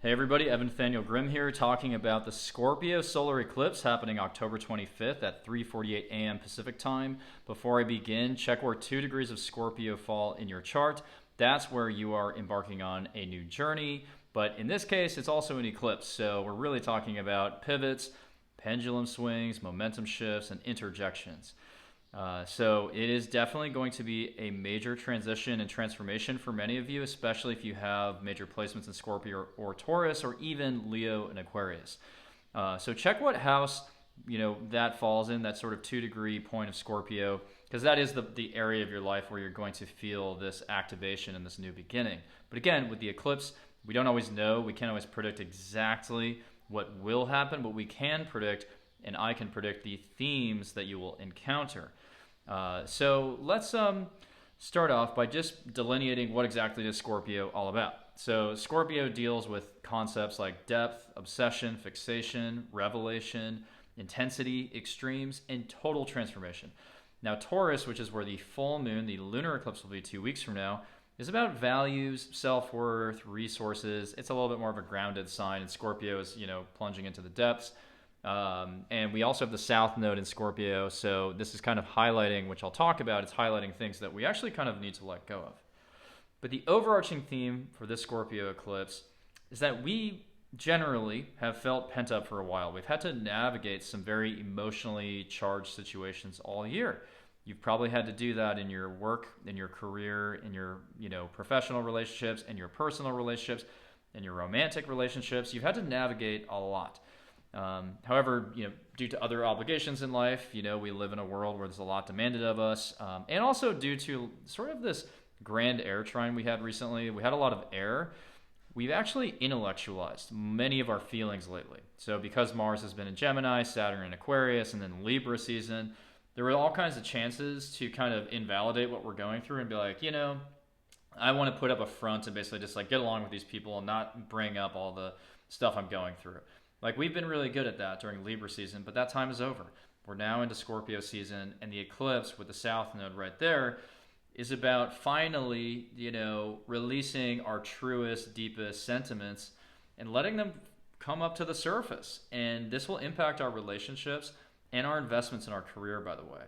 Hey everybody, Evan Nathaniel Grimm here talking about the Scorpio solar eclipse happening October 25th at 3:48 a.m. Pacific time. Before I begin, check where 2 degrees of Scorpio fall in your chart. That's where you are embarking on a new journey, but in this case, it's also an eclipse, so we're really talking about pivots, pendulum swings, momentum shifts, and interjections. So it is definitely going to be a major transition and transformation for many of you, especially if you have major placements in Scorpio or Taurus or even Leo and Aquarius. So check what house that falls in, that sort of 2 degree point of Scorpio, because that is the area of your life where you're going to feel this activation and this new beginning. But again, with the eclipse, we don't always know. We can't always predict exactly what will happen, but we can predict, and I can predict the themes that you will encounter. So let's start off by just delineating what exactly is Scorpio all about. So Scorpio deals with concepts like depth, obsession, fixation, revelation, intensity, extremes, and total transformation. Now Taurus, which is where the full moon, the lunar eclipse will be 2 weeks from now, is about values, self-worth, resources. It's a little bit more of a grounded sign, and Scorpio is, plunging into the depths. And we also have the South Node in Scorpio, so this is kind of highlighting, which I'll talk about, it's highlighting things that we actually kind of need to let go of. But the overarching theme for this Scorpio eclipse is that we generally have felt pent up for a while. We've had to navigate some very emotionally charged situations all year. You've probably had to do that in your work, in your career, in your professional relationships, in your personal relationships, in your romantic relationships. You've had to navigate a lot. However, due to other obligations in life, we live in a world where there's a lot demanded of us, and also due to sort of this grand air trine we had recently. We had a lot of air. We've actually intellectualized many of our feelings lately. So because Mars has been in Gemini, Saturn in Aquarius, and then Libra season, there were all kinds of chances to kind of invalidate what we're going through and be like, I want to put up a front and basically just like get along with these people and not bring up all the stuff I'm going through. Like, we've been really good at that during Libra season, but that time is over. We're now into Scorpio season, and the eclipse with the South Node right there is about finally, releasing our truest, deepest sentiments and letting them come up to the surface. And this will impact our relationships and our investments in our career, by the way.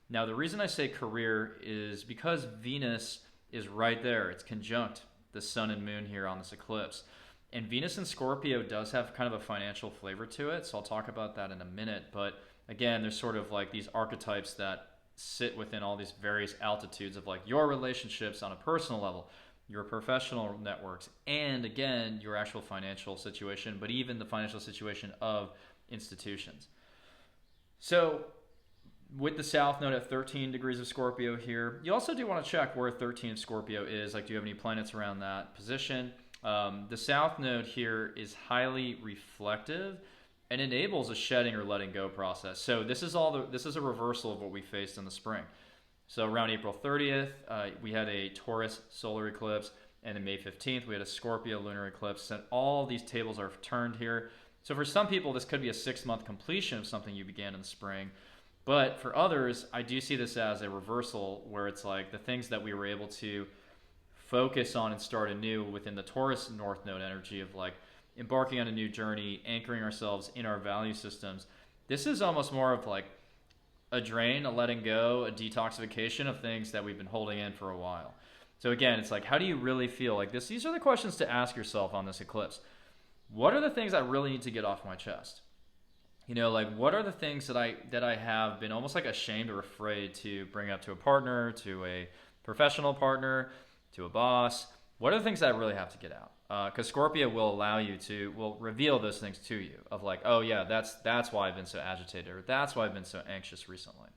Now, the reason I say career is because Venus is right there. It's conjunct the sun and moon here on this eclipse. And Venus in Scorpio does have kind of a financial flavor to it, so I'll talk about that in a minute. But again, there's sort of like these archetypes that sit within all these various altitudes of like your relationships on a personal level, your professional networks, and again, your actual financial situation, but even the financial situation of institutions. So with the South Node at 13 degrees of Scorpio here, you also do want to check where 13 of Scorpio is. Like, do you have any planets around that position? The South Node here is highly reflective and enables a shedding or letting go process. So this is a reversal of what we faced in the spring. So around April 30th, we had a Taurus solar eclipse, and then May 15th, we had a Scorpio lunar eclipse. And all these tables are turned here. So for some people, this could be a 6-month completion of something you began in the spring. But for others, I do see this as a reversal where it's like the things that we were able to focus on and start anew within the Taurus North Node energy of like embarking on a new journey, anchoring ourselves in our value systems. This is almost more of like a drain, a letting go, a detoxification of things that we've been holding in for a while. So again, it's like, how do you really feel like this? These are the questions to ask yourself on this eclipse. What are the things I really need to get off my chest? What are the things that I have been almost like ashamed or afraid to bring up to a partner, to a professional partner, to a boss? What are the things that I really have to get out? Because Scorpio will reveal those things to you of like, oh yeah, that's why I've been so agitated, or that's why I've been so anxious recently.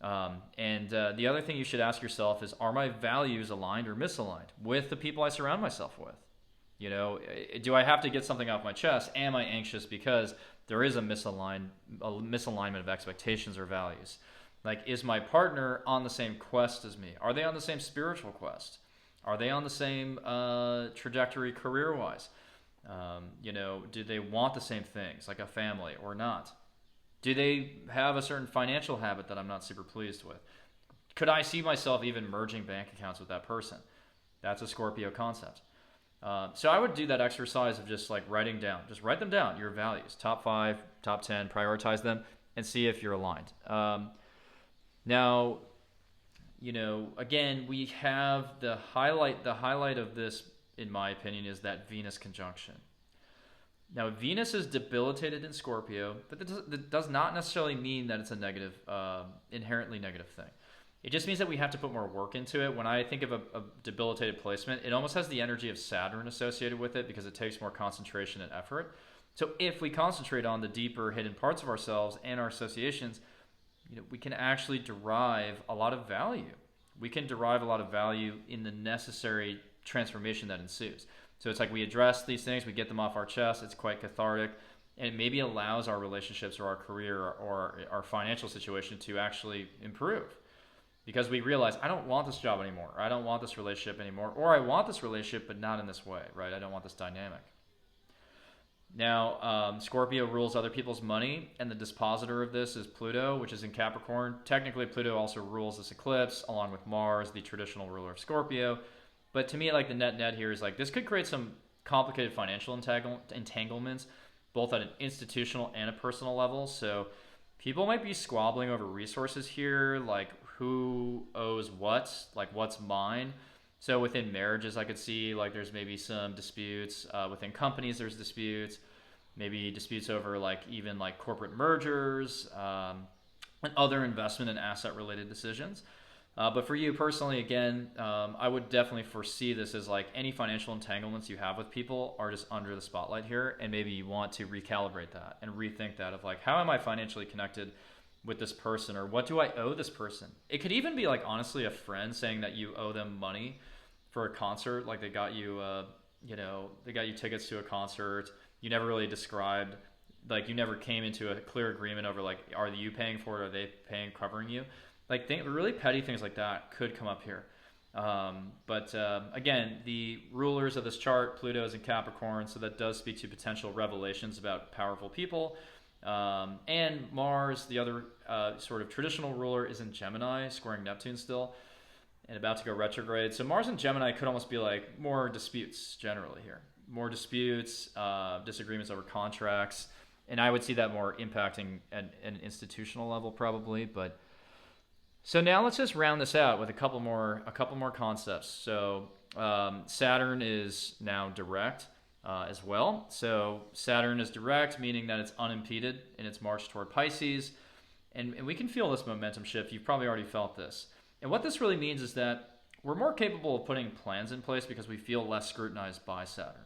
And the other thing you should ask yourself is, are my values aligned or misaligned with the people I surround myself with? Do I have to get something off my chest? Am I anxious because there is a misalignment of expectations or values? Like, is my partner on the same quest as me? Are they on the same spiritual quest? Are they on the same trajectory career-wise? Do they want the same things, like a family, or not? Do they have a certain financial habit that I'm not super pleased with? Could I see myself even merging bank accounts with that person? That's a Scorpio concept. So I would do that exercise of just like just write them down, your values, top 5, top 10, prioritize them, and see if you're aligned. Now, again, we have the highlight of this, in my opinion, is that Venus conjunction. Now, Venus is debilitated in Scorpio, but that does not necessarily mean that it's a negative, inherently negative thing. It just means that we have to put more work into it. When I think of a debilitated placement, it almost has the energy of Saturn associated with it because it takes more concentration and effort. So if we concentrate on the deeper hidden parts of ourselves and our associations, we can actually derive a lot of value. We can derive a lot of value in the necessary transformation that ensues. So it's like we address these things, we get them off our chest, it's quite cathartic, and it maybe allows our relationships or our career or our financial situation to actually improve. Because we realize, I don't want this job anymore, or I don't want this relationship anymore, or I want this relationship but not in this way, right? I don't want this dynamic. Now, Scorpio rules other people's money, and the dispositor of this is Pluto, which is in Capricorn. Technically, Pluto also rules this eclipse, along with Mars, the traditional ruler of Scorpio. But to me, like the net here is like this could create some complicated financial entanglements, both at an institutional and a personal level. So people might be squabbling over resources here, like who owes what, like what's mine. So within marriages, I could see like there's maybe some disputes. Within companies, there's disputes. Maybe disputes over like even like corporate mergers and other investment and asset related decisions. But for you personally, again, I would definitely foresee this as like any financial entanglements you have with people are just under the spotlight here. And maybe you want to recalibrate that and rethink that of like, how am I financially connected with this person, or what do I owe this person? It could even be like honestly a friend saying that you owe them money for a concert, like they got you tickets to a concert. You never really described, like you never came into a clear agreement over like, are you paying for it, or are they covering you? Like really petty things like that could come up here. But again, the rulers of this chart, Pluto is in Capricorn, so that does speak to potential revelations about powerful people. And Mars, the other sort of traditional ruler, is in Gemini, squaring Neptune still, and about to go retrograde. So Mars and Gemini could almost be like more disputes generally here. More disputes, disagreements over contracts, and I would see that more impacting at an institutional level probably. But so now let's just round this out with a couple more concepts. So Saturn is now direct as well. So Saturn is direct, meaning that it's unimpeded in its march toward Pisces. And we can feel this momentum shift. You've probably already felt this. And what this really means is that we're more capable of putting plans in place because we feel less scrutinized by Saturn.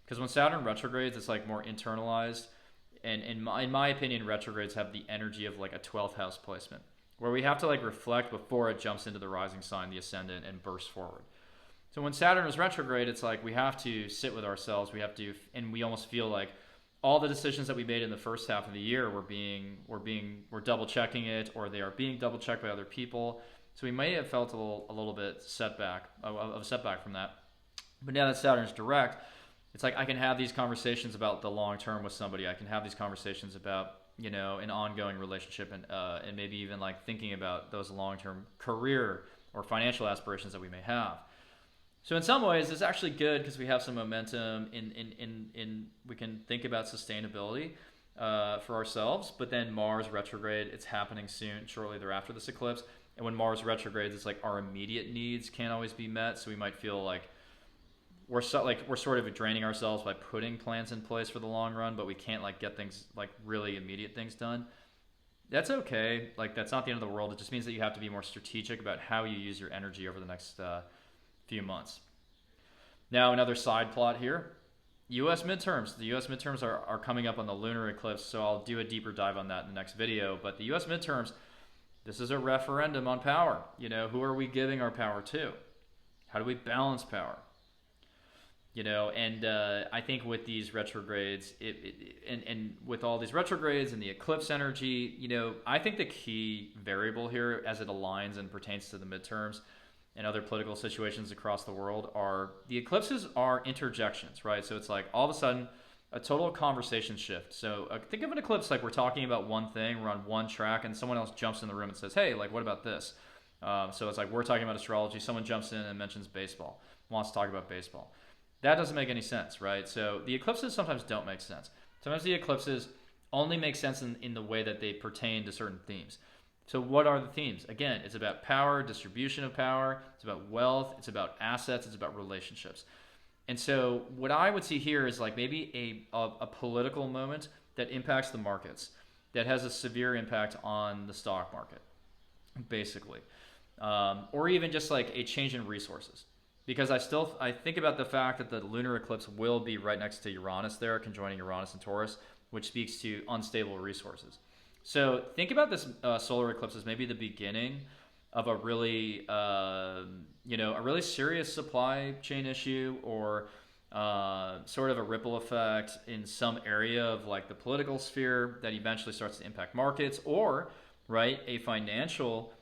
Because when Saturn retrogrades, it's like more internalized. And in my opinion, retrogrades have the energy of like a 12th house placement, where we have to like reflect before it jumps into the rising sign, the ascendant, and bursts forward. So when Saturn is retrograde, it's like we have to sit with ourselves. And we almost feel like all the decisions that we made in the first half of the year, we're double checking it, or they are being double checked by other people. So we may have felt a little bit setback from that. But now that Saturn's direct, it's like I can have these conversations about the long term with somebody. I can have these conversations about an ongoing relationship, and maybe even like thinking about those long-term career or financial aspirations that we may have. So in some ways, it's actually good because we have some momentum in we can think about sustainability for ourselves. But then Mars retrograde, it's happening soon, shortly thereafter this eclipse. And when Mars retrogrades, it's like our immediate needs can't always be met. So we might feel like we're sort of draining ourselves by putting plans in place for the long run, but we can't like get things like really immediate things done. That's okay. Like that's not the end of the world. It just means that you have to be more strategic about how you use your energy over the next few months. Now another side plot here. U.S. midterms. The U.S. midterms are coming up on the lunar eclipse, so I'll do a deeper dive on that in the next video. But the U.S. midterms, this is a referendum on power. Who are we giving our power to? How do we balance power? I think with these retrogrades, and with all these retrogrades and the eclipse energy, I think the key variable here as it aligns and pertains to the midterms and other political situations across the world are the eclipses are interjections, right? So it's like all of a sudden a total conversation shift. So think of an eclipse like we're talking about one thing, we're on one track, and someone else jumps in the room and says, hey, like what about this? So it's like we're talking about astrology, someone jumps in and mentions baseball, wants to talk about baseball. That doesn't make any sense, right? So the eclipses sometimes don't make sense. Sometimes the eclipses only make sense in the way that they pertain to certain themes. So what are the themes? Again, it's about power, distribution of power, it's about wealth, it's about assets, it's about relationships. And so what I would see here is like maybe a political moment that impacts the markets, that has a severe impact on the stock market, basically. Or even just like a change in resources. Because I think about the fact that the lunar eclipse will be right next to Uranus there, conjoining Uranus and Taurus, which speaks to unstable resources. So think about this solar eclipse as maybe the beginning of a really, a really serious supply chain issue, or sort of a ripple effect in some area of like the political sphere that eventually starts to impact markets, or right, a financial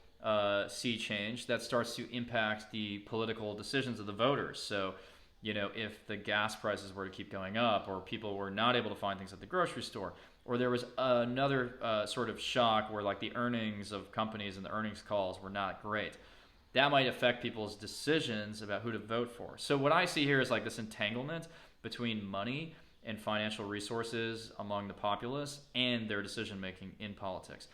sea change that starts to impact the political decisions of the voters. So, if the gas prices were to keep going up, or people were not able to find things at the grocery store, or there was another sort of shock where like the earnings of companies and the earnings calls were not great, that might affect people's decisions about who to vote for. So what I see here is like this entanglement between money and financial resources among the populace and their decision making in politics.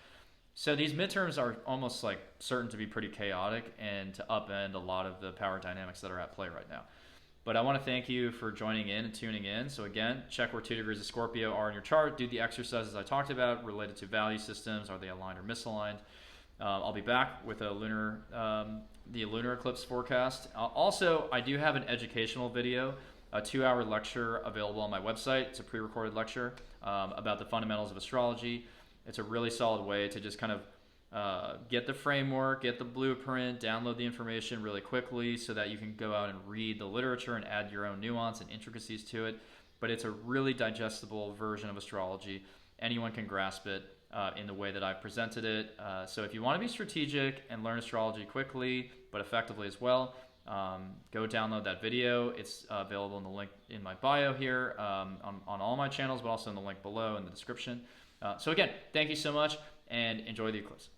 So these midterms are almost like certain to be pretty chaotic and to upend a lot of the power dynamics that are at play right now. But I want to thank you for joining in and tuning in. So again, check where 2 degrees of Scorpio are in your chart. Do the exercises I talked about related to value systems. Are they aligned or misaligned? I'll be back with the lunar eclipse forecast. Also, I do have an educational video, a 2-hour lecture available on my website. It's a pre-recorded lecture about the fundamentals of astrology. It's a really solid way to just kind of get the framework, get the blueprint, download the information really quickly so that you can go out and read the literature and add your own nuance and intricacies to it. But it's a really digestible version of astrology. Anyone can grasp it in the way that I've presented it. So if you want to be strategic and learn astrology quickly but effectively as well, go download that video. It's available in the link in my bio here on all my channels, but also in the link below in the description. So again, thank you so much, and enjoy the eclipse.